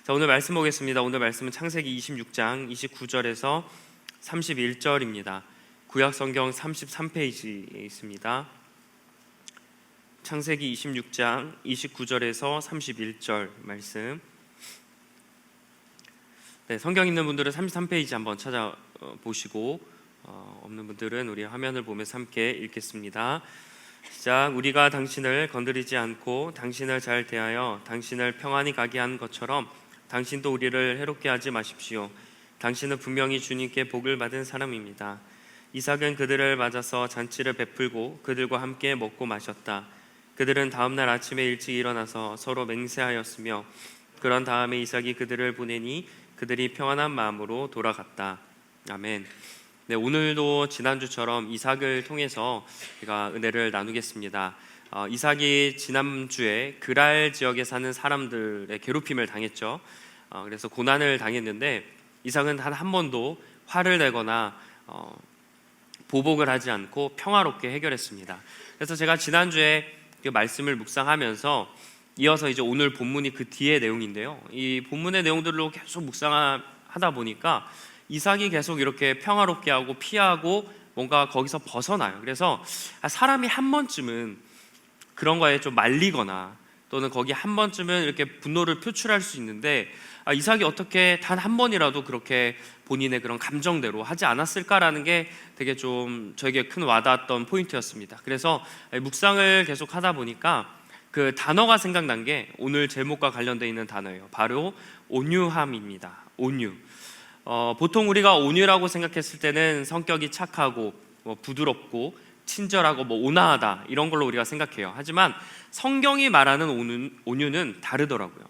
자, 오늘 말씀 보겠습니다. 오늘 말씀은 창세기 26장 29절에서 31절입니다. 구약 성경 33페이지에 있습니다. 창세기 26장 29절에서 31절 말씀. 네, 성경 있는 분들은 33페이지 한번 찾아보시고 없는 분들은 우리 화면을 보면서 함께 읽겠습니다. 시작. 우리가 당신을 건드리지 않고 당신을 잘 대하여 당신을 평안히 가게 한 것처럼 당신도 우리를 해롭게 하지 마십시오. 당신은 분명히 주님께 복을 받은 사람입니다. 이삭은 그들을 맞아서 잔치를 베풀고 그들과 함께 먹고 마셨다. 그들은 다음날 아침에 일찍 일어나서 서로 맹세하였으며 그런 다음에 이삭이 그들을 보내니 그들이 평안한 마음으로 돌아갔다. 아멘. 네, 오늘도 지난주처럼 이삭을 통해서 제가 은혜를 나누겠습니다. 이삭이 지난주에 그랄 지역에 사는 사람들의 괴롭힘을 당했죠. 그래서 고난을 당했는데 이삭은 단 한 번도 화를 내거나 보복을 하지 않고 평화롭게 해결했습니다. 그래서 제가 지난주에 그 말씀을 묵상하면서 이어서 이제 오늘 본문이 그 뒤의 내용인데요. 이 본문의 내용들로 계속 묵상하다 보니까 이삭이 계속 이렇게 평화롭게 하고 피하고 뭔가 거기서 벗어나요. 그래서 사람이 한 번쯤은 그런 거에 좀 말리거나 또는 거기 한 번쯤은 이렇게 분노를 표출할 수 있는데 이삭이 어떻게 단 한 번이라도 그렇게 본인의 그런 감정대로 하지 않았을까라는 게 되게 좀 저에게 큰 와닿았던 포인트였습니다. 그래서 묵상을 계속 하다 보니까 그 단어가 생각난 게 오늘 제목과 관련되어 있는 단어예요. 바로 온유함입니다. 온유. 보통 우리가 온유라고 생각했을 때는 성격이 착하고 부드럽고 친절하고 온화하다 이런 걸로 우리가 생각해요. 하지만 성경이 말하는 온유는 다르더라고요.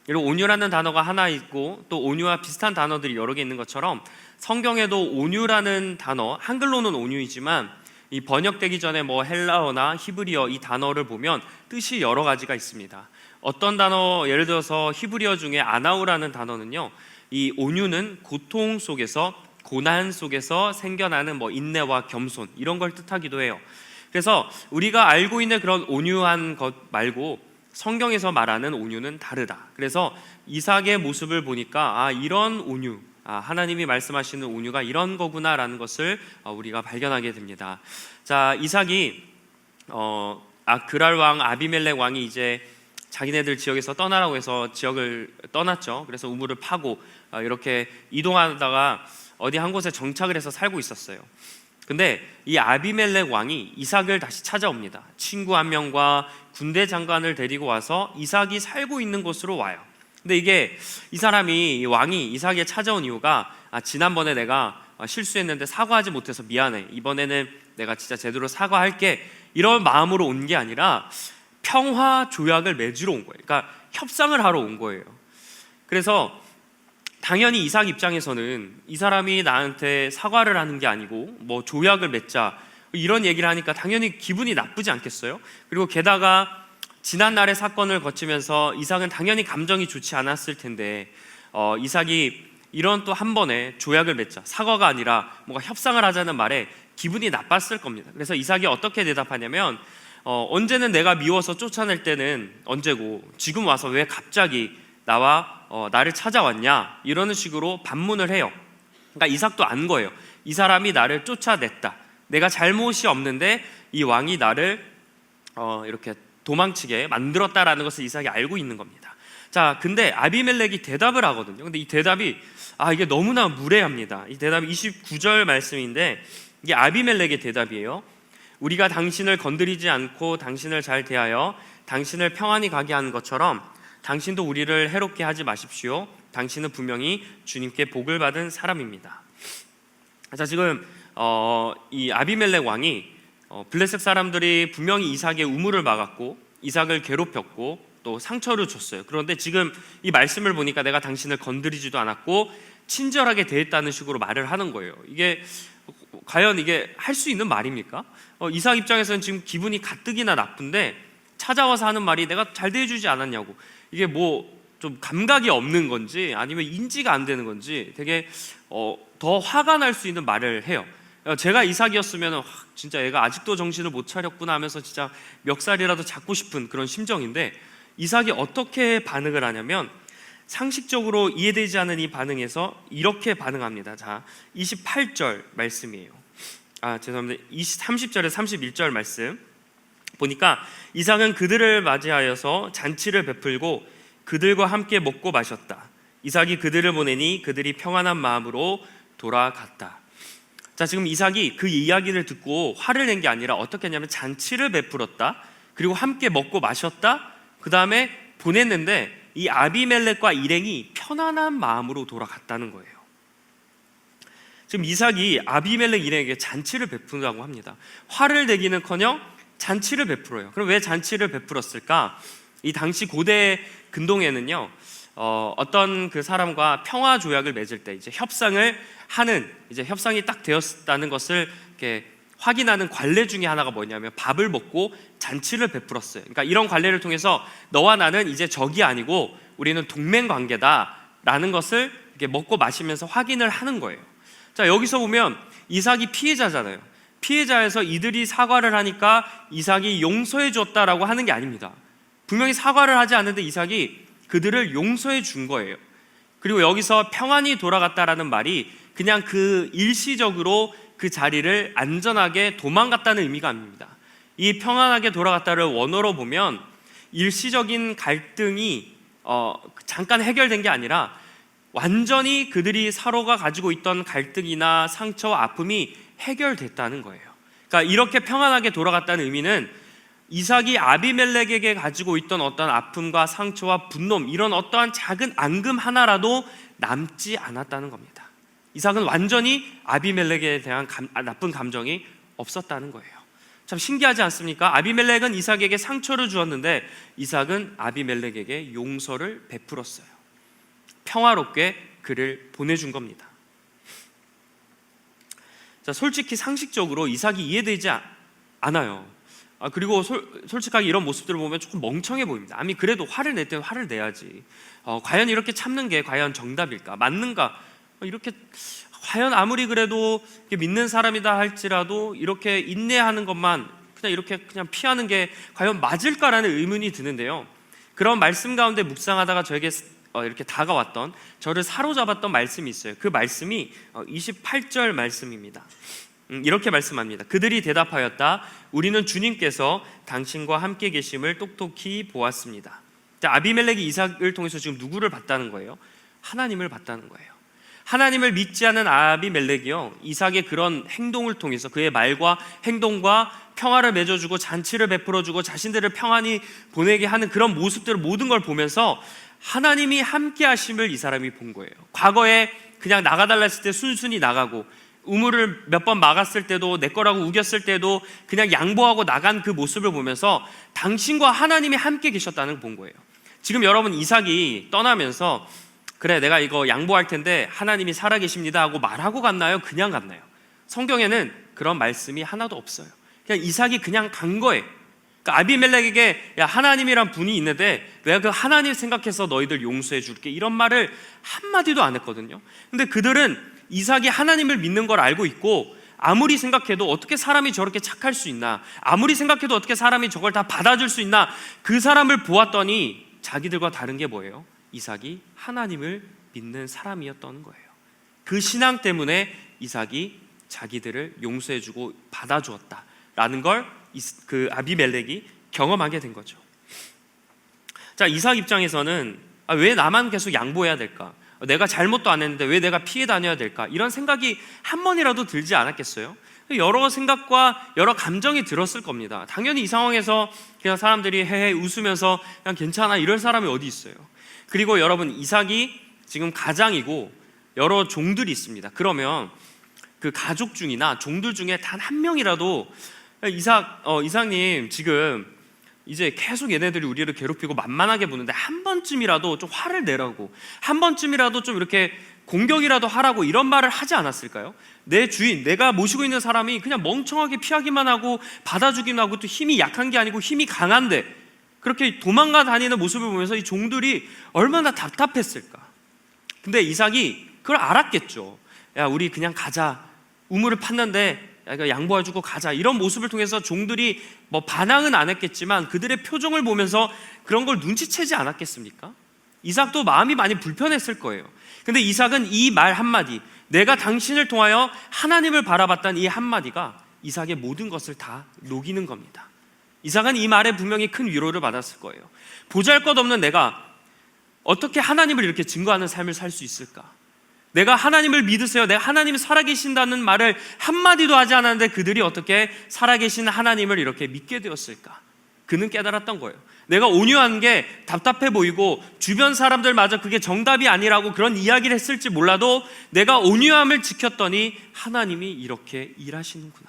이런 온유라는 단어가 하나 있고 또 온유와 비슷한 단어들이 여러 개 있는 것처럼 성경에도 온유라는 단어, 한글로는 온유이지만 이 번역되기 전에 헬라어나 히브리어 이 단어를 보면 뜻이 여러 가지가 있습니다. 어떤 단어, 예를 들어서 히브리어 중에 아나우라는 단어는요, 이 온유는 고통 속에서, 고난 속에서 생겨나는 인내와 겸손 이런 걸 뜻하기도 해요. 그래서 우리가 알고 있는 그런 온유한 것 말고 성경에서 말하는 온유는 다르다. 그래서 이삭의 모습을 보니까 이런 온유, 하나님이 말씀하시는 온유가 이런 거구나라는 것을 우리가 발견하게 됩니다. 자, 이삭이 그랄 왕 아비멜렉 왕이 이제 자기네들 지역에서 떠나라고 해서 지역을 떠났죠. 그래서 우물을 파고 이렇게 이동하다가 어디 한 곳에 정착을 해서 살고 있었어요. 근데 이 아비멜렉 왕이 이삭을 다시 찾아옵니다. 친구 한 명과 군대 장관을 데리고 와서 이삭이 살고 있는 곳으로 와요. 근데 이게 이 사람이, 이 왕이 이삭에 찾아온 이유가 지난번에 내가 실수했는데 사과하지 못해서 미안해, 이번에는 내가 진짜 제대로 사과할게, 이런 마음으로 온 게 아니라 평화 조약을 맺으러 온 거예요. 그러니까 협상을 하러 온 거예요. 그래서 당연히 이삭 입장에서는 이 사람이 나한테 사과를 하는 게 아니고 조약을 맺자 이런 얘기를 하니까 당연히 기분이 나쁘지 않겠어요? 그리고 게다가 지난날의 사건을 거치면서 이삭은 당연히 감정이 좋지 않았을 텐데 이삭이 이런 또 한 번에 조약을 맺자, 사과가 아니라 뭔가 협상을 하자는 말에 기분이 나빴을 겁니다. 그래서 이삭이 어떻게 대답하냐면 언제는 내가 미워서 쫓아낼 때는 언제고 지금 와서 왜 갑자기 나를 찾아왔냐, 이러는 식으로 반문을 해요. 그러니까 이삭도 안 거예요. 이 사람이 나를 쫓아냈다, 내가 잘못이 없는데 이 왕이 나를 이렇게 도망치게 만들었다라는 것을 이삭이 알고 있는 겁니다. 자, 근데 아비멜렉이 대답을 하거든요. 근데 이 대답이 이게 너무나 무례합니다. 이 대답이 29절 말씀인데 이게 아비멜렉의 대답이에요. 우리가 당신을 건드리지 않고 당신을 잘 대하여 당신을 평안히 가게 하는 것처럼 당신도 우리를 해롭게 하지 마십시오. 당신은 분명히 주님께 복을 받은 사람입니다. 자, 지금 이 아비멜렉 왕이 블레셋 사람들이 분명히 이삭의 우물을 막았고 이삭을 괴롭혔고 또 상처를 줬어요. 그런데 지금 이 말씀을 보니까 내가 당신을 건드리지도 않았고 친절하게 대했다는 식으로 말을 하는 거예요. 이게 과연 이게 할 수 있는 말입니까? 이삭 입장에서는 지금 기분이 가뜩이나 나쁜데 찾아와서 하는 말이 내가 잘 대해주지 않았냐고, 이게 좀 감각이 없는 건지 아니면 인지가 안 되는 건지 되게 더 화가 날 수 있는 말을 해요. 제가 이삭이었으면 진짜 얘가 아직도 정신을 못 차렸구나 하면서 진짜 멱살이라도 잡고 싶은 그런 심정인데 이삭이 어떻게 반응을 하냐면 상식적으로 이해되지 않은 이 반응에서 이렇게 반응합니다. 자, 28절 말씀이에요. 죄송합니다. 30절에 31절 말씀 보니까 이삭은 그들을 맞이하여서 잔치를 베풀고 그들과 함께 먹고 마셨다. 이삭이 그들을 보내니 그들이 평안한 마음으로 돌아갔다. 자, 지금 이삭이 그 이야기를 듣고 화를 낸 게 아니라 어떻게 했냐면 잔치를 베풀었다. 그리고 함께 먹고 마셨다. 그 다음에 보냈는데 이 아비멜렉과 일행이 편안한 마음으로 돌아갔다는 거예요. 지금 이삭이 아비멜렉 일행에게 잔치를 베푼다고 합니다. 화를 내기는커녕 잔치를 베풀어요. 그럼 왜 잔치를 베풀었을까? 이 당시 고대 근동에는요, 어떤 그 사람과 평화 조약을 맺을 때 이제 협상을 하는, 이제 협상이 딱 되었다는 것을 이렇게 확인하는 관례 중에 하나가 뭐냐면 밥을 먹고 잔치를 베풀었어요. 그러니까 이런 관례를 통해서 너와 나는 이제 적이 아니고 우리는 동맹 관계다라는 것을 이렇게 먹고 마시면서 확인을 하는 거예요. 자, 여기서 보면 이삭이 피해자잖아요. 피해자에서 이들이 사과를 하니까 이삭이 용서해 줬다라고 하는 게 아닙니다. 분명히 사과를 하지 않는데 이삭이 그들을 용서해 준 거예요. 그리고 여기서 평안히 돌아갔다라는 말이 그냥 그 일시적으로 그 자리를 안전하게 도망갔다는 의미가 아닙니다. 이 평안하게 돌아갔다를 원어로 보면 일시적인 갈등이 잠깐 해결된 게 아니라 완전히 그들이 서로가 가지고 있던 갈등이나 상처와 아픔이 해결됐다는 거예요. 그러니까 이렇게 평안하게 돌아갔다는 의미는 이삭이 아비멜렉에게 가지고 있던 어떤 아픔과 상처와 분노, 이런 어떠한 작은 앙금 하나라도 남지 않았다는 겁니다. 이삭은 완전히 아비멜렉에 대한 나쁜 감정이 없었다는 거예요. 참 신기하지 않습니까? 아비멜렉은 이삭에게 상처를 주었는데 이삭은 아비멜렉에게 용서를 베풀었어요. 평화롭게 그를 보내준 겁니다. 자, 솔직히 상식적으로 이삭이 이해되지 않아요. 그리고 솔직하게 이런 모습들을 보면 조금 멍청해 보입니다. 아니 그래도 화를 낼 때는 화를 내야지. 과연 이렇게 참는 게 과연 정답일까? 맞는가? 이렇게 과연 아무리 그래도 믿는 사람이다 할지라도 이렇게 인내하는 것만 그냥 이렇게 그냥 피하는 게 과연 맞을까라는 의문이 드는데요. 그런 말씀 가운데 묵상하다가 저에게 이렇게 다가왔던, 저를 사로잡았던 말씀이 있어요. 그 말씀이 28절 말씀입니다. 이렇게 말씀합니다. 그들이 대답하였다. 우리는 주님께서 당신과 함께 계심을 똑똑히 보았습니다. 자, 아비멜렉이 이삭을 통해서 지금 누구를 봤다는 거예요? 하나님을 봤다는 거예요. 하나님을 믿지 않은 아비멜렉이요, 이삭의 그런 행동을 통해서 그의 말과 행동과 평화를 맺어주고 잔치를 베풀어주고 자신들을 평안히 보내게 하는 그런 모습들을, 모든 걸 보면서 하나님이 함께 하심을 이 사람이 본 거예요. 과거에 그냥 나가달라 했을 때 순순히 나가고, 우물을 몇 번 막았을 때도, 내 거라고 우겼을 때도 그냥 양보하고 나간 그 모습을 보면서 당신과 하나님이 함께 계셨다는 걸 본 거예요. 지금 여러분, 이삭이 떠나면서 그래 내가 이거 양보할 텐데 하나님이 살아계십니다 하고 말하고 갔나요? 그냥 갔나요? 성경에는 그런 말씀이 하나도 없어요. 그냥 이삭이 그냥 간 거예요. 그러니까 아비멜렉에게 야, 하나님이란 분이 있는데 내가 그 하나님 생각해서 너희들 용서해 줄게, 이런 말을 한마디도 안 했거든요. 근데 그들은 이삭이 하나님을 믿는 걸 알고 있고, 아무리 생각해도 어떻게 사람이 저렇게 착할 수 있나, 아무리 생각해도 어떻게 사람이 저걸 다 받아줄 수 있나, 그 사람을 보았더니 자기들과 다른 게 뭐예요? 이삭이 하나님을 믿는 사람이었던 거예요. 그 신앙 때문에 이삭이 자기들을 용서해주고 받아주었다라는 걸 그 아비멜렉이 경험하게 된 거죠. 자, 이삭 입장에서는 왜 나만 계속 양보해야 될까? 내가 잘못도 안 했는데 왜 내가 피해 다녀야 될까? 이런 생각이 한 번이라도 들지 않았겠어요? 여러 생각과 여러 감정이 들었을 겁니다. 당연히 이 상황에서 그냥 사람들이 헤헤 웃으면서 그냥 괜찮아 이럴 사람이 어디 있어요? 그리고 여러분, 이삭이 지금 가장이고 여러 종들이 있습니다. 그러면 그 가족 중이나 종들 중에 단 한 명이라도 이삭님 지금 이제 계속 얘네들이 우리를 괴롭히고 만만하게 보는데 한 번쯤이라도 좀 화를 내라고, 한 번쯤이라도 좀 이렇게 공격이라도 하라고 이런 말을 하지 않았을까요? 내 주인, 내가 모시고 있는 사람이 그냥 멍청하게 피하기만 하고 받아주기만 하고 또 힘이 약한 게 아니고 힘이 강한데 그렇게 도망가 다니는 모습을 보면서 이 종들이 얼마나 답답했을까. 근데 이삭이 그걸 알았겠죠. 야, 우리 그냥 가자. 우물을 팠는데 양보해주고 가자. 이런 모습을 통해서 종들이 뭐 반항은 안 했겠지만 그들의 표정을 보면서 그런 걸 눈치채지 않았겠습니까? 이삭도 마음이 많이 불편했을 거예요. 근데 이삭은 이 말 한마디, 내가 당신을 통하여 하나님을 바라봤다는 이 한마디가 이삭의 모든 것을 다 녹이는 겁니다. 이삭은 이 말에 분명히 큰 위로를 받았을 거예요. 보잘것없는 내가 어떻게 하나님을 이렇게 증거하는 삶을 살 수 있을까? 내가 하나님을 믿으세요, 내가 하나님이 살아계신다는 말을 한마디도 하지 않았는데 그들이 어떻게 살아계신 하나님을 이렇게 믿게 되었을까? 그는 깨달았던 거예요. 내가 온유한 게 답답해 보이고 주변 사람들마저 그게 정답이 아니라고 그런 이야기를 했을지 몰라도 내가 온유함을 지켰더니 하나님이 이렇게 일하시는구나.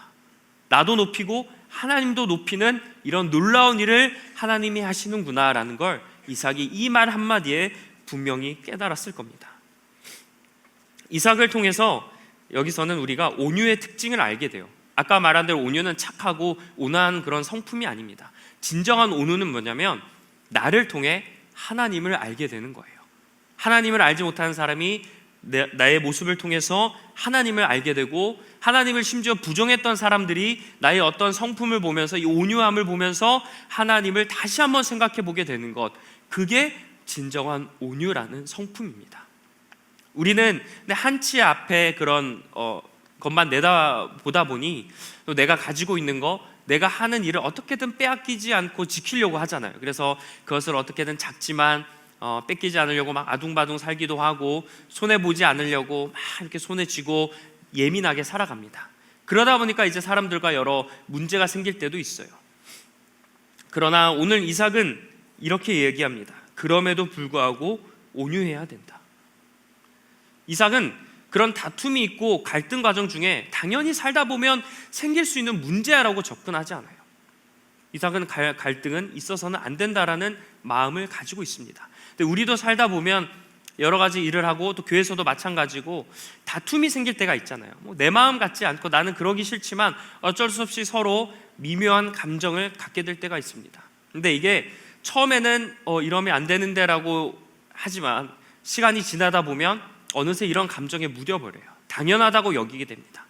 나도 높이고 하나님도 높이는 이런 놀라운 일을 하나님이 하시는구나 라는 걸 이삭이 이 말 한마디에 분명히 깨달았을 겁니다. 이삭을 통해서 여기서는 우리가 온유의 특징을 알게 돼요. 아까 말한 대로 온유는 착하고 온화한 그런 성품이 아닙니다. 진정한 온유는 뭐냐면 나를 통해 하나님을 알게 되는 거예요. 하나님을 알지 못하는 사람이 나의 모습을 통해서 하나님을 알게 되고, 하나님을 심지어 부정했던 사람들이 나의 어떤 성품을 보면서 이 온유함을 보면서 하나님을 다시 한번 생각해 보게 되는 것, 그게 진정한 온유라는 성품입니다. 우리는 한치 앞에 그런 것만 내다보다 보니 또 내가 가지고 있는 거, 내가 하는 일을 어떻게든 빼앗기지 않고 지키려고 하잖아요. 그래서 그것을 어떻게든 작지만 뺏기지 않으려고 막 아둥바둥 살기도 하고, 손해보지 않으려고 막 이렇게 손에 쥐고 예민하게 살아갑니다. 그러다 보니까 이제 사람들과 여러 문제가 생길 때도 있어요. 그러나 오늘 이삭은 이렇게 얘기합니다. 그럼에도 불구하고 온유해야 된다. 이삭은 그런 다툼이 있고 갈등 과정 중에 당연히 살다 보면 생길 수 있는 문제라고 접근하지 않아요. 이삭은 갈등은 있어서는 안 된다라는 마음을 가지고 있습니다. 근데 우리도 살다 보면 여러 가지 일을 하고 또 교회에서도 마찬가지고 다툼이 생길 때가 있잖아요. 내 마음 같지 않고 나는 그러기 싫지만 어쩔 수 없이 서로 미묘한 감정을 갖게 될 때가 있습니다. 근데 이게 처음에는 이러면 안 되는데 라고 하지만 시간이 지나다 보면 어느새 이런 감정에 묻어버려요. 당연하다고 여기게 됩니다.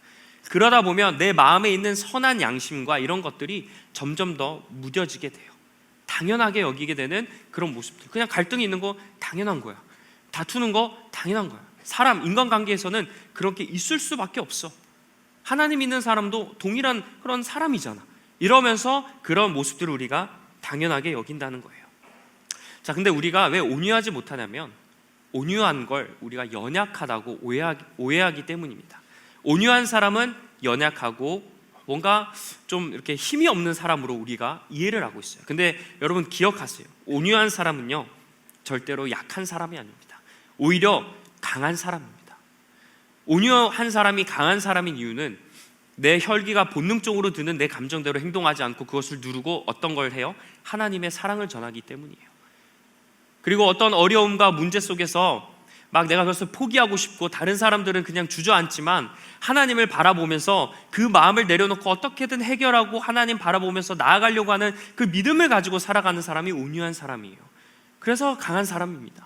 그러다 보면 내 마음에 있는 선한 양심과 이런 것들이 점점 더 무뎌지게 돼요. 당연하게 여기게 되는 그런 모습들. 그냥 갈등이 있는 거 당연한 거야. 다투는 거 당연한 거야. 사람, 인간관계에서는 그렇게 있을 수밖에 없어. 하나님 있는 사람도 동일한 그런 사람이잖아. 이러면서 그런 모습들을 우리가 당연하게 여긴다는 거예요. 자, 근데 우리가 왜 온유하지 못하냐면 온유한 걸 우리가 연약하다고 오해하기 때문입니다. 온유한 사람은 연약하고 뭔가 좀 이렇게 힘이 없는 사람으로 우리가 이해를 하고 있어요. 근데 여러분 기억하세요. 온유한 사람은요, 절대로 약한 사람이 아닙니다. 오히려 강한 사람입니다. 온유한 사람이 강한 사람인 이유는 내 혈기가 본능적으로 드는 내 감정대로 행동하지 않고 그것을 누르고 어떤 걸 해요? 하나님의 사랑을 전하기 때문이에요. 그리고 어떤 어려움과 문제 속에서 막 내가 그것을 포기하고 싶고 다른 사람들은 그냥 주저앉지만 하나님을 바라보면서 그 마음을 내려놓고 어떻게든 해결하고 하나님 바라보면서 나아가려고 하는 그 믿음을 가지고 살아가는 사람이 온유한 사람이에요. 그래서 강한 사람입니다.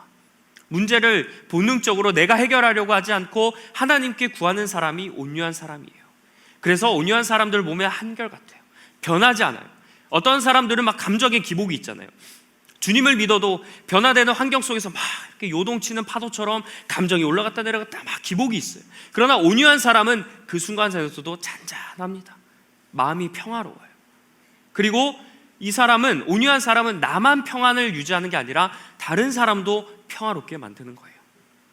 문제를 본능적으로 내가 해결하려고 하지 않고 하나님께 구하는 사람이 온유한 사람이에요. 그래서 온유한 사람들을 보면 한결같아요. 변하지 않아요. 어떤 사람들은 막 감정의 기복이 있잖아요. 주님을 믿어도 변화되는 환경 속에서 막 이렇게 요동치는 파도처럼 감정이 올라갔다 내려갔다 막 기복이 있어요. 그러나 온유한 사람은 그 순간에서도 잔잔합니다. 마음이 평화로워요. 그리고 이 사람은, 온유한 사람은 나만 평안을 유지하는 게 아니라 다른 사람도 평화롭게 만드는 거예요.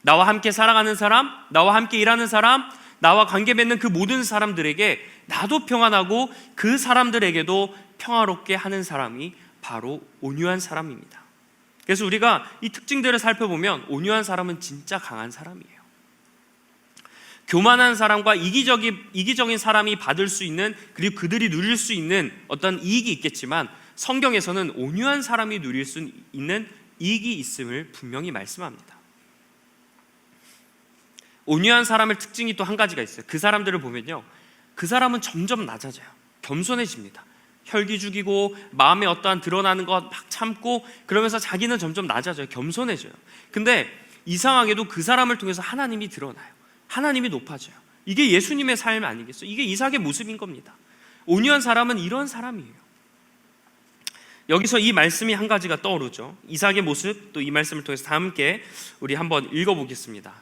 나와 함께 살아가는 사람, 나와 함께 일하는 사람, 나와 관계 맺는 그 모든 사람들에게 나도 평안하고 그 사람들에게도 평화롭게 하는 사람이 바로 온유한 사람입니다. 그래서 우리가 이 특징들을 살펴보면 온유한 사람은 진짜 강한 사람이에요. 교만한 사람과 이기적인 사람이 받을 수 있는, 그리고 그들이 누릴 수 있는 어떤 이익이 있겠지만 성경에서는 온유한 사람이 누릴 수 있는 이익이 있음을 분명히 말씀합니다. 온유한 사람의 특징이 또 한 가지가 있어요. 그 사람들을 보면요, 그 사람은 점점 낮아져요. 겸손해집니다. 혈기 죽이고 마음에 어떠한 드러나는 것 막 참고 그러면서 자기는 점점 낮아져요. 겸손해져요. 근데 이상하게도 그 사람을 통해서 하나님이 드러나요. 하나님이 높아져요. 이게 예수님의 삶 아니겠어요? 이게 이삭의 모습인 겁니다. 온유한 사람은 이런 사람이에요. 여기서 이 말씀이 한 가지가 떠오르죠. 이삭의 모습, 또 이 말씀을 통해서 다 함께 우리 한번 읽어보겠습니다.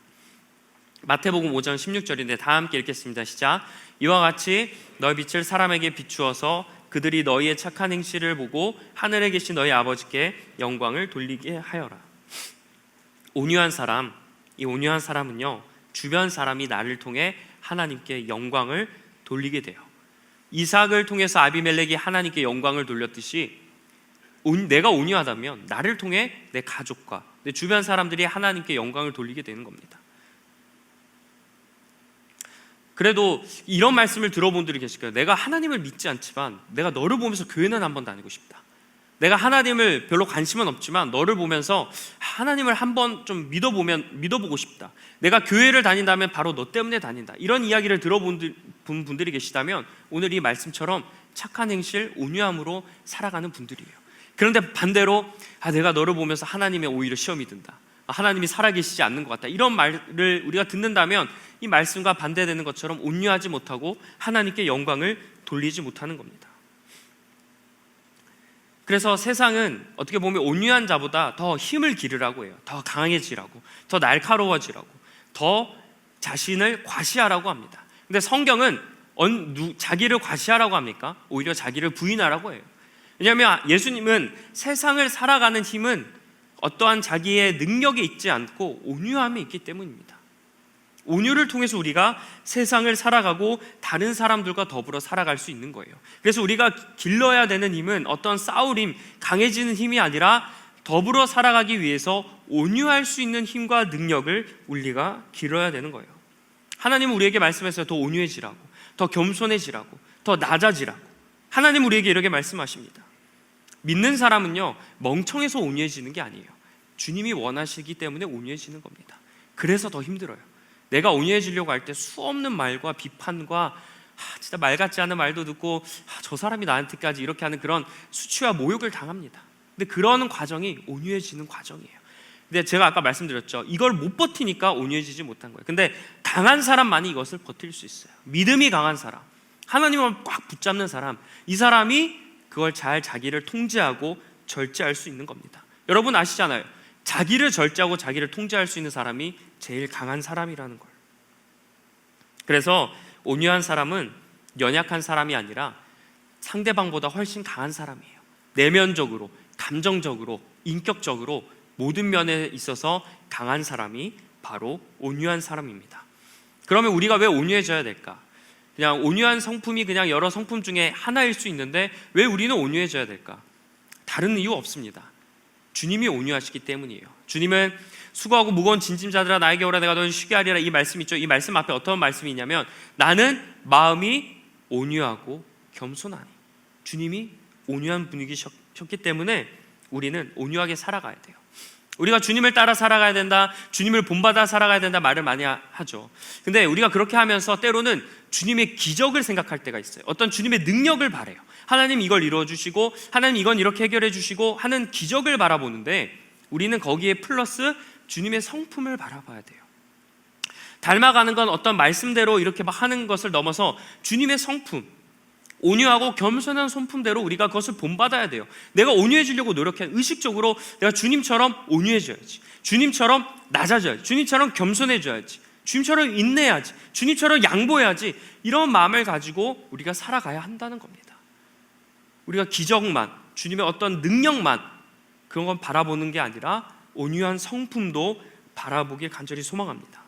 마태복음 5장 16절인데 다 함께 읽겠습니다. 시작. 이와 같이 너희 빛을 사람에게 비추어서 그들이 너희의 착한 행실을 보고 하늘에 계신 너희 아버지께 영광을 돌리게 하여라. 온유한 사람, 이 온유한 사람은요, 주변 사람이 나를 통해 하나님께 영광을 돌리게 돼요. 이삭을 통해서 아비멜렉이 하나님께 영광을 돌렸듯이 내가 온유하다면 나를 통해 내 가족과 내 주변 사람들이 하나님께 영광을 돌리게 되는 겁니다. 그래도 이런 말씀을 들어본 분들이 계실 거예요. 내가 하나님을 믿지 않지만 내가 너를 보면서 교회는 한번 다니고 싶다. 내가 하나님을 별로 관심은 없지만 너를 보면서 하나님을 한번 좀 믿어보고 싶다. 내가 교회를 다닌다면 바로 너 때문에 다닌다. 이런 이야기를 들어본 분들이 계시다면 오늘 이 말씀처럼 착한 행실, 온유함으로 살아가는 분들이에요. 그런데 반대로 내가 너를 보면서 하나님의 오히려 시험이 든다. 하나님이 살아계시지 않는 것 같다. 이런 말을 우리가 듣는다면 이 말씀과 반대되는 것처럼 온유하지 못하고 하나님께 영광을 돌리지 못하는 겁니다. 그래서 세상은 어떻게 보면 온유한 자보다 더 힘을 기르라고 해요. 더 강해지라고, 더 날카로워지라고, 더 자신을 과시하라고 합니다. 근데 성경은 자기를 과시하라고 합니까? 오히려 자기를 부인하라고 해요. 왜냐하면 예수님은 세상을 살아가는 힘은 어떠한 자기의 능력에 있지 않고 온유함에 있기 때문입니다. 온유를 통해서 우리가 세상을 살아가고 다른 사람들과 더불어 살아갈 수 있는 거예요. 그래서 우리가 길러야 되는 힘은 어떤 싸울 힘, 강해지는 힘이 아니라 더불어 살아가기 위해서 온유할 수 있는 힘과 능력을 우리가 길러야 되는 거예요. 하나님은 우리에게 말씀하셔서 더 온유해지라고, 더 겸손해지라고, 더 낮아지라고 하나님은 우리에게 이렇게 말씀하십니다. 믿는 사람은요, 멍청해서 온유해지는 게 아니에요. 주님이 원하시기 때문에 온유해지는 겁니다. 그래서 더 힘들어요. 내가 온유해지려고 할 때 수없는 말과 비판과 진짜 말 같지 않은 말도 듣고 저 사람이 나한테까지 이렇게 하는 그런 수치와 모욕을 당합니다. 근데 그러는 과정이 온유해지는 과정이에요. 근데 제가 아까 말씀드렸죠. 이걸 못 버티니까 온유해지지 못한 거예요. 근데 강한 사람만이 이것을 버틸 수 있어요. 믿음이 강한 사람, 하나님을 꽉 붙잡는 사람, 이 사람이 그걸 잘 자기를 통제하고 절제할 수 있는 겁니다. 여러분 아시잖아요. 자기를 절제하고 자기를 통제할 수 있는 사람이 제일 강한 사람이라는 걸. 그래서 온유한 사람은 연약한 사람이 아니라 상대방보다 훨씬 강한 사람이에요. 내면적으로, 감정적으로, 인격적으로 모든 면에 있어서 강한 사람이 바로 온유한 사람입니다. 그러면 우리가 왜 온유해져야 될까? 그냥 온유한 성품이 그냥 여러 성품 중에 하나일 수 있는데 왜 우리는 온유해져야 될까? 다른 이유 없습니다. 주님이 온유하시기 때문이에요. 주님은 수고하고 무거운 짐진자들아 나에게 오라 내가 너를 쉬게 하리라, 이 말씀 있죠. 이 말씀 앞에 어떤 말씀이 있냐면 나는 마음이 온유하고 겸손하니. 주님이 온유한 분이셨기 때문에 우리는 온유하게 살아가야 돼요. 우리가 주님을 따라 살아가야 된다, 주님을 본받아 살아가야 된다 말을 많이 하죠. 근데 우리가 그렇게 하면서 때로는 주님의 기적을 생각할 때가 있어요. 어떤 주님의 능력을 바라요. 하나님 이걸 이루어주시고 하나님 이건 이렇게 해결해 주시고 하는 기적을 바라보는데 우리는 거기에 플러스 주님의 성품을 바라봐야 돼요. 닮아가는 건 어떤 말씀대로 이렇게 막 하는 것을 넘어서 주님의 성품, 온유하고 겸손한 성품대로 우리가 그것을 본받아야 돼요. 내가 온유해지려고 노력해. 의식적으로 내가 주님처럼 온유해져야지, 주님처럼 낮아져야지, 주님처럼 겸손해져야지, 주님처럼 인내해야지, 주님처럼 양보해야지, 이런 마음을 가지고 우리가 살아가야 한다는 겁니다. 우리가 기적만, 주님의 어떤 능력만 그런 건 바라보는 게 아니라 온유한 성품도 바라보길 간절히 소망합니다.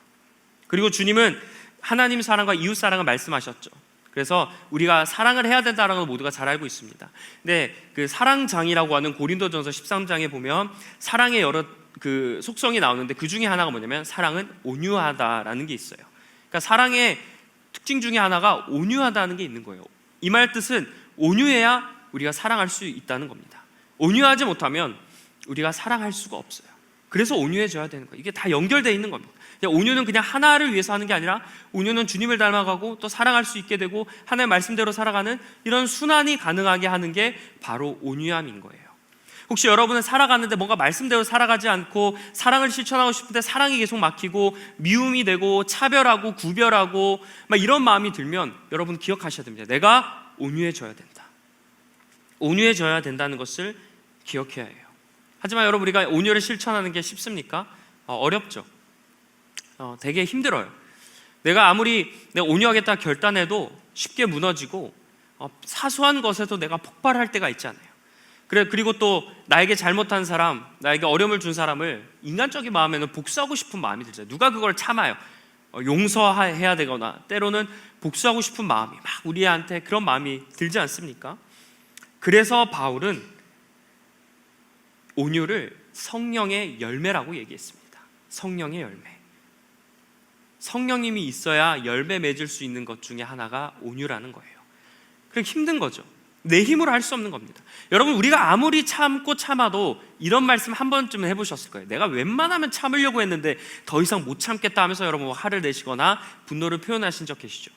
그리고 주님은 하나님 사랑과 이웃 사랑을 말씀하셨죠. 그래서 우리가 사랑을 해야 된다는 걸 모두가 잘 알고 있습니다. 근데 그 사랑장이라고 하는 고린도전서 13장에 보면 사랑의 여러 그 속성이 나오는데 그 중에 하나가 뭐냐면 사랑은 온유하다라는 게 있어요. 그러니까 사랑의 특징 중에 하나가 온유하다는 게 있는 거예요. 이 말 뜻은 온유해야 우리가 사랑할 수 있다는 겁니다. 온유하지 못하면 우리가 사랑할 수가 없어요. 그래서 온유해져야 되는 거예요. 이게 다 연결되어 있는 겁니다. 온유는 그냥 하나를 위해서 하는 게 아니라 온유는 주님을 닮아가고 또 사랑할 수 있게 되고 하나님의 말씀대로 살아가는 이런 순환이 가능하게 하는 게 바로 온유함인 거예요. 혹시 여러분은 살아가는데 뭔가 말씀대로 살아가지 않고 사랑을 실천하고 싶은데 사랑이 계속 막히고 미움이 되고 차별하고 구별하고 막 이런 마음이 들면 여러분 기억하셔야 됩니다. 내가 온유해져야 된다. 온유해져야 된다는 것을 기억해야 해요. 하지만 여러분, 우리가 온유를 실천하는 게 쉽습니까? 어렵죠. 되게 힘들어요. 내가 아무리 내가 온유하겠다 결단해도 쉽게 무너지고 사소한 것에도 내가 폭발할 때가 있잖아요. 그리고 또 나에게 잘못한 사람, 나에게 어려움을 준 사람을 인간적인 마음에는 복수하고 싶은 마음이 들죠. 누가 그걸 참아요? 용서해야 되거나 때로는 복수하고 싶은 마음이 막 우리한테 그런 마음이 들지 않습니까? 그래서 바울은 온유를 성령의 열매라고 얘기했습니다. 성령의 열매. 성령님이 있어야 열매 맺을 수 있는 것 중에 하나가 온유라는 거예요. 그럼 힘든 거죠. 내 힘으로 할 수 없는 겁니다. 여러분, 우리가 아무리 참고 참아도 이런 말씀 한 번쯤은 해보셨을 거예요. 내가 웬만하면 참으려고 했는데 더 이상 못 참겠다 하면서 여러분 화를 내시거나 분노를 표현하신 적 계시죠?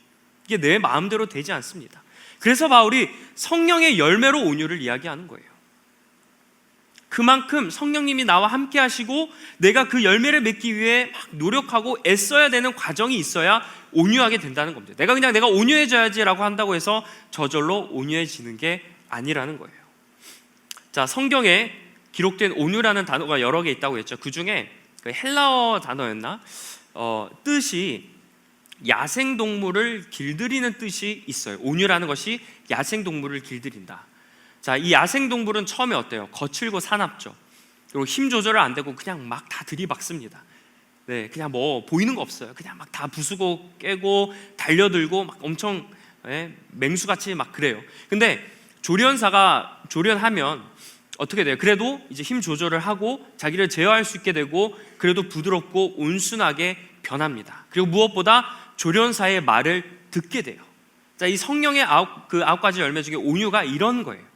이게 내 마음대로 되지 않습니다. 그래서 바울이 성령의 열매로 온유를 이야기하는 거예요. 그만큼 성령님이 나와 함께 하시고 내가 그 열매를 맺기 위해 막 노력하고 애써야 되는 과정이 있어야 온유하게 된다는 겁니다. 내가 온유해져야지라고 한다고 해서 저절로 온유해지는 게 아니라는 거예요. 자, 성경에 기록된 온유라는 단어가 여러 개 있다고 했죠. 그 중에 헬라어 단어였나? 뜻이 야생동물을 길들이는 뜻이 있어요. 온유라는 것이 야생동물을 길들인다. 자, 이 야생동물은 처음에 어때요? 거칠고 사납죠. 그리고 힘 조절을 안 되고 그냥 막 다 들이박습니다. 네, 그냥 뭐 보이는 거 없어요. 그냥 막 다 부수고 깨고 달려들고 막 엄청 맹수같이 막 그래요. 근데 조련사가 조련하면 어떻게 돼요? 그래도 이제 힘 조절을 하고 자기를 제어할 수 있게 되고 그래도 부드럽고 온순하게 변합니다. 그리고 무엇보다 조련사의 말을 듣게 돼요. 자, 이 성령의 아홉 가지 열매 중에 온유가 이런 거예요.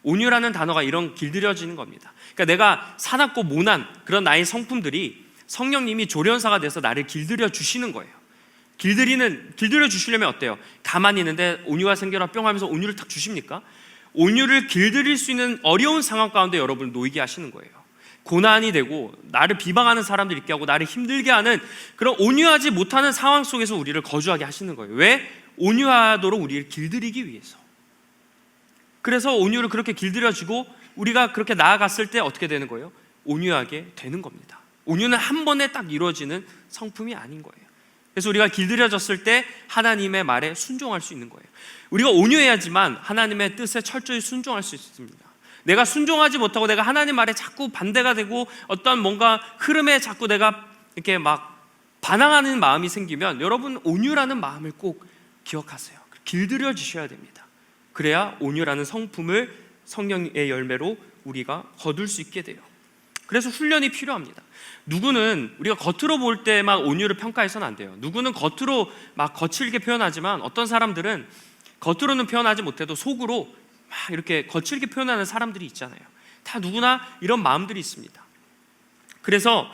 온유라는 단어가 이런 길들여지는 겁니다. 그러니까 내가 사납고 모난 그런 나의 성품들이 성령님이 조련사가 돼서 나를 길들여 주시는 거예요. 길들여 주시려면 어때요? 가만히 있는데 온유가 생겨라 뿅 하면서 온유를 탁 주십니까? 온유를 길들일 수 있는 어려운 상황 가운데 여러분을 놓이게 하시는 거예요. 고난이 되고 나를 비방하는 사람들 있게 하고 나를 힘들게 하는 그런 온유하지 못하는 상황 속에서 우리를 거주하게 하시는 거예요. 왜? 온유하도록 우리를 길들이기 위해서. 그래서 온유를 그렇게 길들여주고 우리가 그렇게 나아갔을 때 어떻게 되는 거예요? 온유하게 되는 겁니다. 온유는 한 번에 딱 이루어지는 성품이 아닌 거예요. 그래서 우리가 길들여졌을 때 하나님의 말에 순종할 수 있는 거예요. 우리가 온유해야지만 하나님의 뜻에 철저히 순종할 수 있습니다. 내가 순종하지 못하고 내가 하나님 말에 자꾸 반대가 되고 어떤 뭔가 흐름에 자꾸 내가 이렇게 막 반항하는 마음이 생기면 여러분 온유라는 마음을 꼭 기억하세요. 길들여 주셔야 됩니다. 그래야 온유라는 성품을 성령의 열매로 우리가 거둘 수 있게 돼요. 그래서 훈련이 필요합니다. 누구는 우리가 겉으로 볼 때만 온유를 평가해서는 안 돼요. 누구는 겉으로 막 거칠게 표현하지만 어떤 사람들은 겉으로는 표현하지 못해도 속으로 막 이렇게 거칠게 표현하는 사람들이 있잖아요. 다 누구나 이런 마음들이 있습니다. 그래서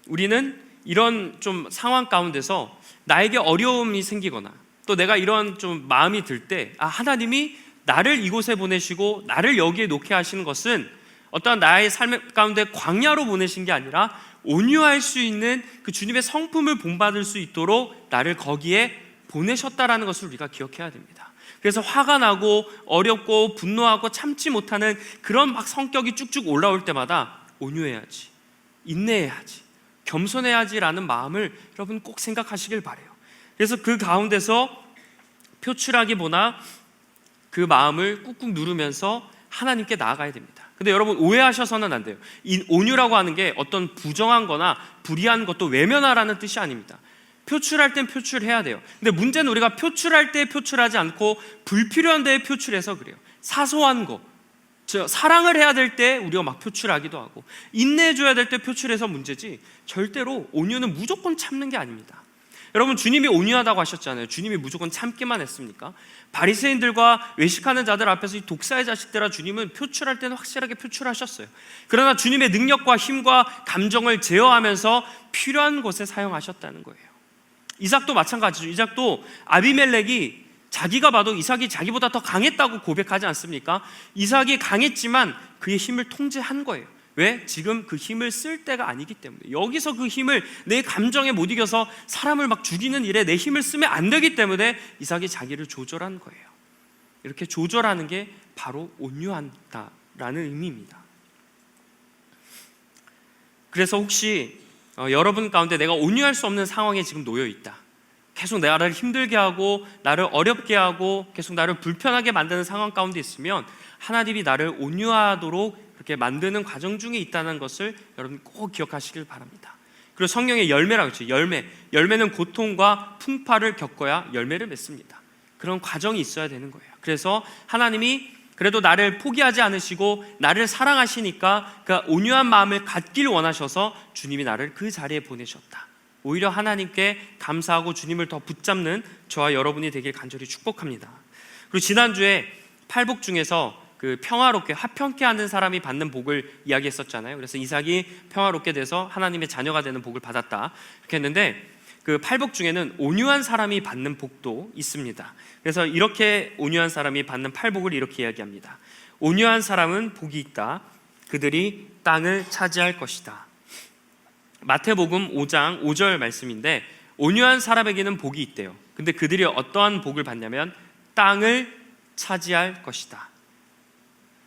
우리는 이런 좀 상황 가운데서 나에게 어려움이 생기거나 또 내가 이런 좀 마음이 들 때 하나님이 나를 이곳에 보내시고 나를 여기에 놓게 하시는 것은 어떤 나의 삶 가운데 광야로 보내신 게 아니라 온유할 수 있는 그 주님의 성품을 본받을 수 있도록 나를 거기에 보내셨다라는 것을 우리가 기억해야 됩니다. 그래서 화가 나고 어렵고 분노하고 참지 못하는 그런 막 성격이 쭉쭉 올라올 때마다 온유해야지, 인내해야지, 겸손해야지라는 마음을 여러분 꼭 생각하시길 바라요. 그래서 그 가운데서 표출하기보다 그 마음을 꾹꾹 누르면서 하나님께 나아가야 됩니다. 근데 여러분 오해하셔서는 안 돼요. 이 온유라고 하는 게 어떤 부정한 거나 불의한 것도 외면하라는 뜻이 아닙니다. 표출할 땐 표출해야 돼요. 근데 문제는 우리가 표출할 때 표출하지 않고 불필요한 데에 표출해서 그래요. 사소한 거, 사랑을 해야 될 때 우리가 막 표출하기도 하고 인내해줘야 될 때 표출해서 문제지 절대로 온유는 무조건 참는 게 아닙니다. 여러분 주님이 온유하다고 하셨잖아요. 주님이 무조건 참기만 했습니까? 바리새인들과 외식하는 자들 앞에서 이 독사의 자식들아 주님은 표출할 때는 확실하게 표출하셨어요. 그러나 주님의 능력과 힘과 감정을 제어하면서 필요한 곳에 사용하셨다는 거예요. 이삭도 마찬가지죠. 이삭도 아비멜렉이 자기가 봐도 이삭이 자기보다 더 강했다고 고백하지 않습니까? 이삭이 강했지만 그의 힘을 통제한 거예요. 왜? 지금 그 힘을 쓸 때가 아니기 때문에. 여기서 그 힘을 내 감정에 못 이겨서 사람을 막 죽이는 일에 내 힘을 쓰면 안 되기 때문에 이삭이 자기를 조절한 거예요. 이렇게 조절하는 게 바로 온유하다라는 라는 의미입니다. 그래서 혹시 여러분 가운데 내가 온유할 수 없는 상황에 지금 놓여 있다, 계속 나를 힘들게 하고 나를 어렵게 하고 계속 나를 불편하게 만드는 상황 가운데 있으면 하나님이 나를 온유하도록 그렇게 만드는 과정 중에 있다는 것을 여러분 꼭 기억하시길 바랍니다. 그리고 성경의 열매라고 했죠. 열매는 고통과 풍파를 겪어야 열매를 맺습니다. 그런 과정이 있어야 되는 거예요. 그래서 하나님이 그래도 나를 포기하지 않으시고 나를 사랑하시니까 그 온유한 마음을 갖길 원하셔서 주님이 나를 그 자리에 보내셨다. 오히려 하나님께 감사하고 주님을 더 붙잡는 저와 여러분이 되길 간절히 축복합니다. 그리고 지난주에 팔복 중에서 그 평화롭게 화평케 하는 사람이 받는 복을 이야기했었잖아요. 그래서 이삭이 평화롭게 돼서 하나님의 자녀가 되는 복을 받았다 이렇게 했는데, 그 팔복 중에는 온유한 사람이 받는 복도 있습니다. 그래서 이렇게 온유한 사람이 받는 팔복을 이렇게 이야기합니다. 온유한 사람은 복이 있다. 그들이 땅을 차지할 것이다. 마태복음 5장 5절 말씀인데, 온유한 사람에게는 복이 있대요. 근데 그들이 어떠한 복을 받냐면 땅을 차지할 것이다.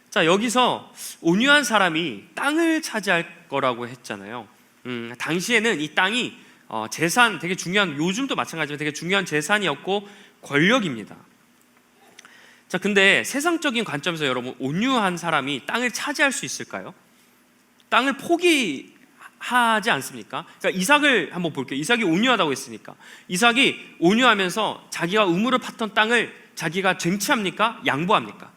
자, 여기서 온유한 사람이 땅을 차지할 거라고 했잖아요. 당시에는 이 땅이 재산, 되게 중요한, 요즘도 마찬가지로 되게 중요한 재산이었고 권력입니다. 자, 근데 세상적인 관점에서 여러분, 온유한 사람이 땅을 차지할 수 있을까요? 땅을 포기하지 않습니까? 그러니까 이삭을 한번 볼게요. 이삭이 온유하다고 했으니까, 이삭이 온유하면서 자기가 우물을 팠던 땅을 자기가 쟁취합니까? 양보합니까?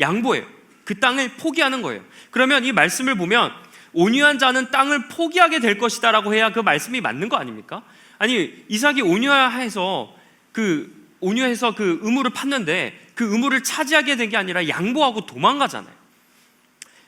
양보해요. 그 땅을 포기하는 거예요. 그러면 이 말씀을 보면 온유한 자는 땅을 포기하게 될 것이다 라고 해야 그 말씀이 맞는 거 아닙니까? 아니, 이삭이 온유해서 그 우물을 팠는데 그 우물을 차지하게 된 게 아니라 양보하고 도망가잖아요.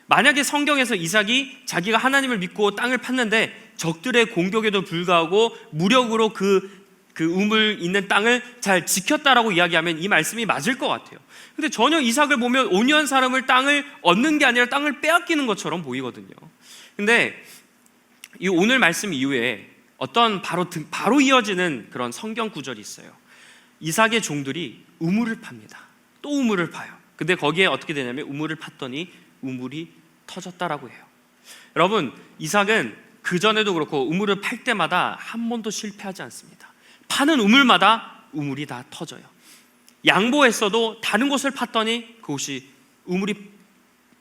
만약에 성경에서 이삭이 자기가 하나님을 믿고 땅을 팠는데 적들의 공격에도 불구하고 무력으로 그 우물 있는 땅을 잘 지켰다라고 이야기하면 이 말씀이 맞을 것 같아요. 근데 전혀 이삭을 보면 온유한 사람을 땅을 얻는 게 아니라 땅을 빼앗기는 것처럼 보이거든요. 근데 이 오늘 말씀 이후에 어떤 바로 이어지는 그런 성경 구절이 있어요. 이삭의 종들이 우물을 팝니다. 또 우물을 파요. 근데 거기에 어떻게 되냐면 우물을 팠더니 우물이 터졌다라고 해요. 여러분, 이삭은 그전에도 그렇고 우물을 팔 때마다 한 번도 실패하지 않습니다. 파는 우물마다 우물이 다 터져요. 양보했어도 다른 곳을 팠더니 그곳이 우물이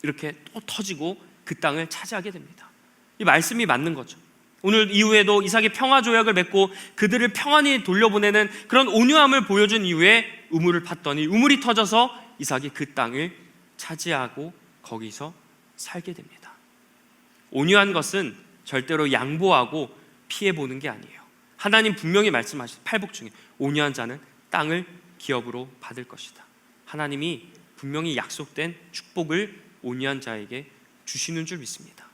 이렇게 또 터지고 그 땅을 차지하게 됩니다. 이 말씀이 맞는 거죠. 오늘 이후에도 이삭이 평화 조약을 맺고 그들을 평안히 돌려보내는 그런 온유함을 보여준 이후에 우물을 팠더니 우물이 터져서 이삭이 그 땅을 차지하고 거기서 살게 됩니다. 온유한 것은 절대로 양보하고 피해보는 게 아니에요. 하나님 분명히 말씀하신 팔복 중에 온유한 자는 땅을 기업으로 받을 것이다. 하나님이 분명히 약속된 축복을 온유한 자에게 주시는 줄 믿습니다.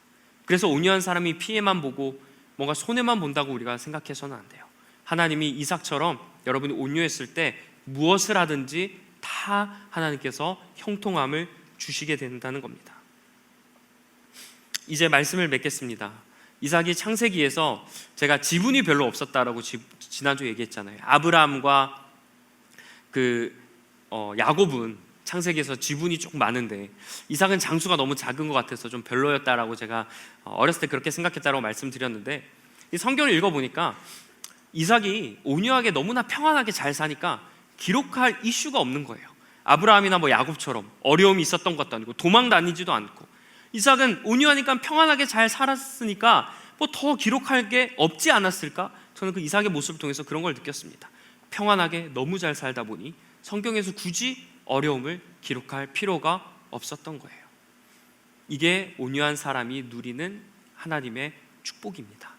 그래서 온유한 사람이 피해만 보고 뭔가 손해만 본다고 우리가 생각해서는 안 돼요. 하나님이 이삭처럼 여러분이 온유했을 때 무엇을 하든지 다 하나님께서 형통함을 주시게 된다는 겁니다. 이제 말씀을 맺겠습니다. 이삭이 창세기에서 제가 지분이 별로 없었다라고 지난주 얘기했잖아요. 아브라함과 야곱은 창세기에서 지분이 조금 많은데 이삭은 장수가 너무 작은 것 같아서 좀 별로였다라고 제가 어렸을 때 그렇게 생각했다라고 말씀드렸는데, 이 성경을 읽어보니까 이삭이 온유하게 너무나 평안하게 잘 사니까 기록할 이슈가 없는 거예요. 아브라함이나 야곱처럼 어려움이 있었던 것도 아니고 도망 다니지도 않고, 이삭은 온유하니까 평안하게 잘 살았으니까 더 기록할 게 없지 않았을까? 저는 그 이삭의 모습을 통해서 그런 걸 느꼈습니다. 평안하게 너무 잘 살다 보니 성경에서 굳이 어려움을 기록할 필요가 없었던 거예요. 이게 온유한 사람이 누리는 하나님의 축복입니다.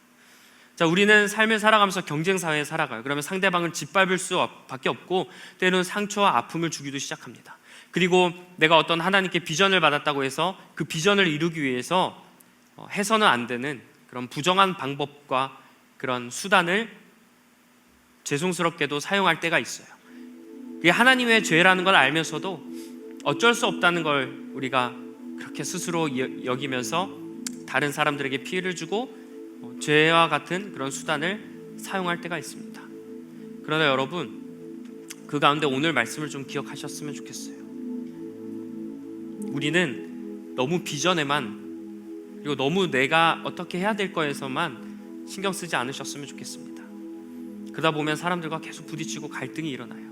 자, 우리는 삶을 살아가면서 경쟁사회에 살아가요. 그러면 상대방을 짓밟을 수밖에 없고 때로는 상처와 아픔을 주기도 시작합니다. 그리고 내가 어떤 하나님께 비전을 받았다고 해서 그 비전을 이루기 위해서 해서는 안 되는 그런 부정한 방법과 그런 수단을 죄송스럽게도 사용할 때가 있어요. 그게 하나님의 죄라는 걸 알면서도 어쩔 수 없다는 걸 우리가 그렇게 스스로 여기면서 다른 사람들에게 피해를 주고 죄와 같은 그런 수단을 사용할 때가 있습니다. 그러나 여러분, 그 가운데 오늘 말씀을 좀 기억하셨으면 좋겠어요. 우리는 너무 비전에만, 그리고 너무 내가 어떻게 해야 될 거에서만 신경 쓰지 않으셨으면 좋겠습니다. 그러다 보면 사람들과 계속 부딪히고 갈등이 일어나요.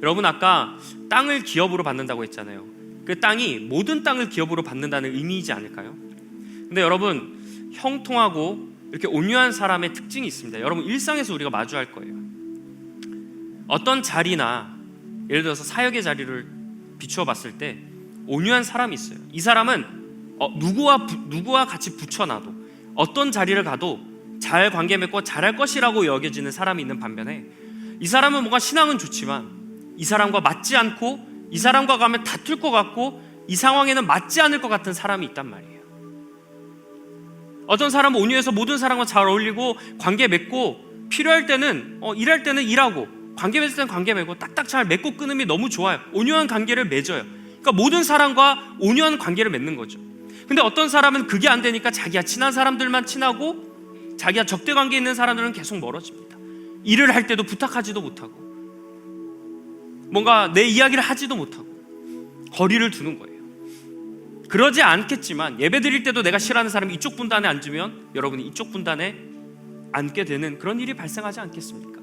여러분, 아까 땅을 기업으로 받는다고 했잖아요. 그 땅이 모든 땅을 기업으로 받는다는 의미이지 않을까요? 근데 여러분, 형통하고 이렇게 온유한 사람의 특징이 있습니다. 여러분, 일상에서 우리가 마주할 거예요. 어떤 자리나, 예를 들어서 사역의 자리를 비추어 봤을 때 온유한 사람이 있어요. 이 사람은 누구와 같이 붙여놔도, 어떤 자리를 가도 잘 관계 맺고 잘할 것이라고 여겨지는 사람이 있는 반면에, 이 사람은 뭔가 신앙은 좋지만 이 사람과 맞지 않고, 이 사람과 가면 다툴 것 같고, 이 상황에는 맞지 않을 것 같은 사람이 있단 말이에요. 어떤 사람은 온유해서 모든 사람과 잘 어울리고 관계 맺고, 필요할 때는 일할 때는 일하고, 관계 맺을 때는 관계 맺고, 딱딱 잘 맺고 끊음이 너무 좋아요. 온유한 관계를 맺어요. 그러니까 모든 사람과 온유한 관계를 맺는 거죠. 근데 어떤 사람은 그게 안 되니까 자기가 친한 사람들만 친하고, 자기가 적대 관계에 있는 사람들은 계속 멀어집니다. 일을 할 때도 부탁하지도 못하고, 뭔가 내 이야기를 하지도 못하고 거리를 두는 거예요. 그러지 않겠지만 예배 드릴 때도 내가 싫어하는 사람이 이쪽 분단에 앉으면 여러분이 이쪽 분단에 앉게 되는 그런 일이 발생하지 않겠습니까?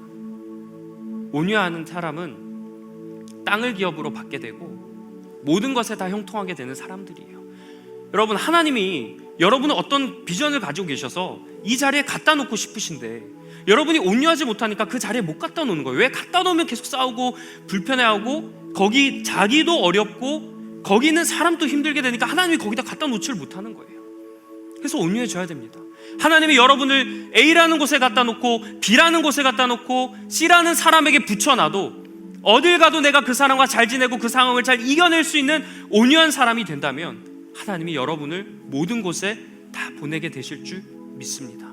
온유한 사람은 땅을 기업으로 받게 되고 모든 것에 다 형통하게 되는 사람들이에요. 여러분, 하나님이 여러분은 어떤 비전을 가지고 계셔서 이 자리에 갖다 놓고 싶으신데 여러분이 온유하지 못하니까 그 자리에 못 갖다 놓는 거예요. 왜? 갖다 놓으면 계속 싸우고 불편해하고, 거기 자기도 어렵고 거기 있는 사람도 힘들게 되니까 하나님이 거기다 갖다 놓지를 못하는 거예요. 그래서 온유해져야 됩니다. 하나님이 여러분을 A라는 곳에 갖다 놓고 B라는 곳에 갖다 놓고 C라는 사람에게 붙여놔도 어딜 가도 내가 그 사람과 잘 지내고 그 상황을 잘 이겨낼 수 있는 온유한 사람이 된다면 하나님이 여러분을 모든 곳에 다 보내게 되실 줄 믿습니다.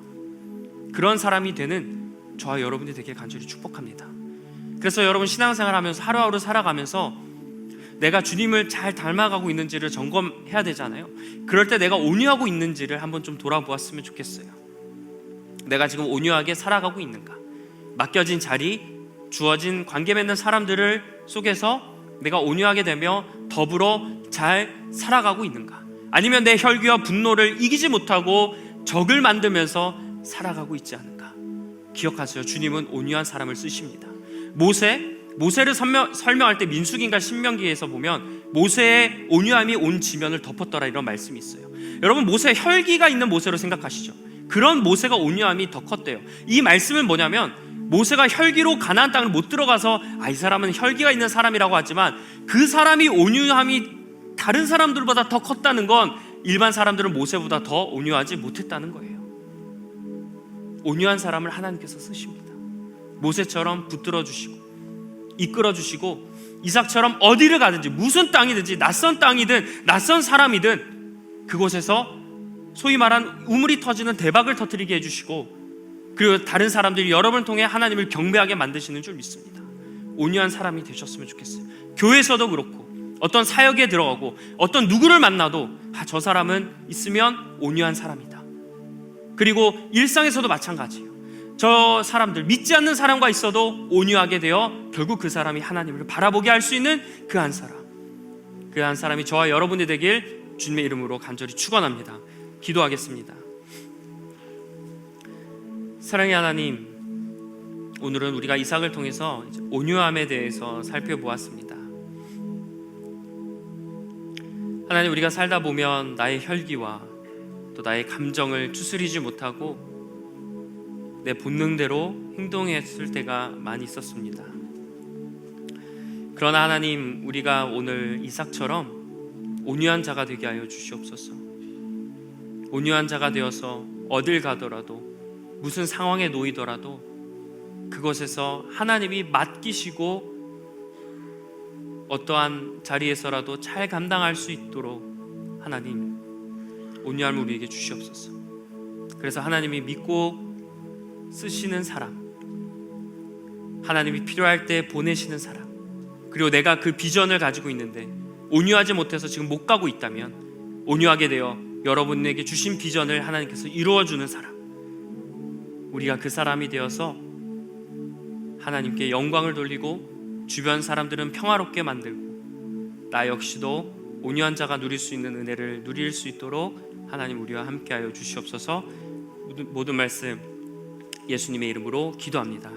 그런 사람이 되는 저와 여러분이 되길 간절히 축복합니다. 그래서 여러분, 신앙생활 하면서 하루하루 살아가면서 내가 주님을 잘 닮아가고 있는지를 점검해야 되잖아요. 그럴 때 내가 온유하고 있는지를 한번 좀 돌아보았으면 좋겠어요. 내가 지금 온유하게 살아가고 있는가? 맡겨진 자리, 주어진 관계 맺는 사람들을 속에서 내가 온유하게 되며 더불어 잘 살아가고 있는가? 아니면 내 혈기와 분노를 이기지 못하고 적을 만들면서 살아가고 있지 않은가? 기억하세요. 주님은 온유한 사람을 쓰십니다. 모세를 설명할 때 민수기인가 신명기에서 보면 모세의 온유함이 온 지면을 덮었더라, 이런 말씀이 있어요. 여러분, 모세, 혈기가 있는 모세로 생각하시죠. 그런 모세가 온유함이 더 컸대요. 이 말씀은 뭐냐면, 모세가 혈기로 가나안 땅을 못 들어가서 이 사람은 혈기가 있는 사람이라고 하지만 그 사람이 온유함이 다른 사람들보다 더 컸다는 건 일반 사람들은 모세보다 더 온유하지 못했다는 거예요. 온유한 사람을 하나님께서 쓰십니다. 모세처럼 붙들어 주시고 이끌어 주시고, 이삭처럼 어디를 가든지 무슨 땅이든지 낯선 땅이든 낯선 사람이든 그곳에서 소위 말한 우물이 터지는 대박을 터뜨리게 해주시고, 그리고 다른 사람들이 여러분을 통해 하나님을 경배하게 만드시는 줄 믿습니다. 온유한 사람이 되셨으면 좋겠어요. 교회에서도 그렇고 어떤 사역에 들어가고 어떤 누구를 만나도 저 사람은 있으면 온유한 사람이다. 그리고 일상에서도 마찬가지예요. 저 사람들, 믿지 않는 사람과 있어도 온유하게 되어 결국 그 사람이 하나님을 바라보게 할 수 있는 그 한 사람, 그 한 사람이 저와 여러분이 되길 주님의 이름으로 간절히 축원합니다. 기도하겠습니다. 사랑의 하나님, 오늘은 우리가 이삭을 통해서 온유함에 대해서 살펴보았습니다. 하나님, 우리가 살다 보면 나의 혈기와 또 나의 감정을 추스리지 못하고 내 본능대로 행동했을 때가 많이 있었습니다. 그러나 하나님, 우리가 오늘 이삭처럼 온유한 자가 되게 하여 주시옵소서. 온유한 자가 되어서 어딜 가더라도 무슨 상황에 놓이더라도 그것에서 하나님이 맡기시고 어떠한 자리에서라도 잘 감당할 수 있도록 하나님 온유함을 우리에게 주시옵소서. 그래서 하나님이 믿고 쓰시는 사람, 하나님이 필요할 때 보내시는 사람, 그리고 내가 그 비전을 가지고 있는데 온유하지 못해서 지금 못 가고 있다면 온유하게 되어 여러분에게 주신 비전을 하나님께서 이루어주는 사람, 우리가 그 사람이 되어서 하나님께 영광을 돌리고 주변 사람들은 평화롭게 만들고 나 역시도 온유한 자가 누릴 수 있는 은혜를 누릴 수 있도록 하나님 우리와 함께하여 주시옵소서. 모든 말씀 예수님의 이름으로 기도합니다.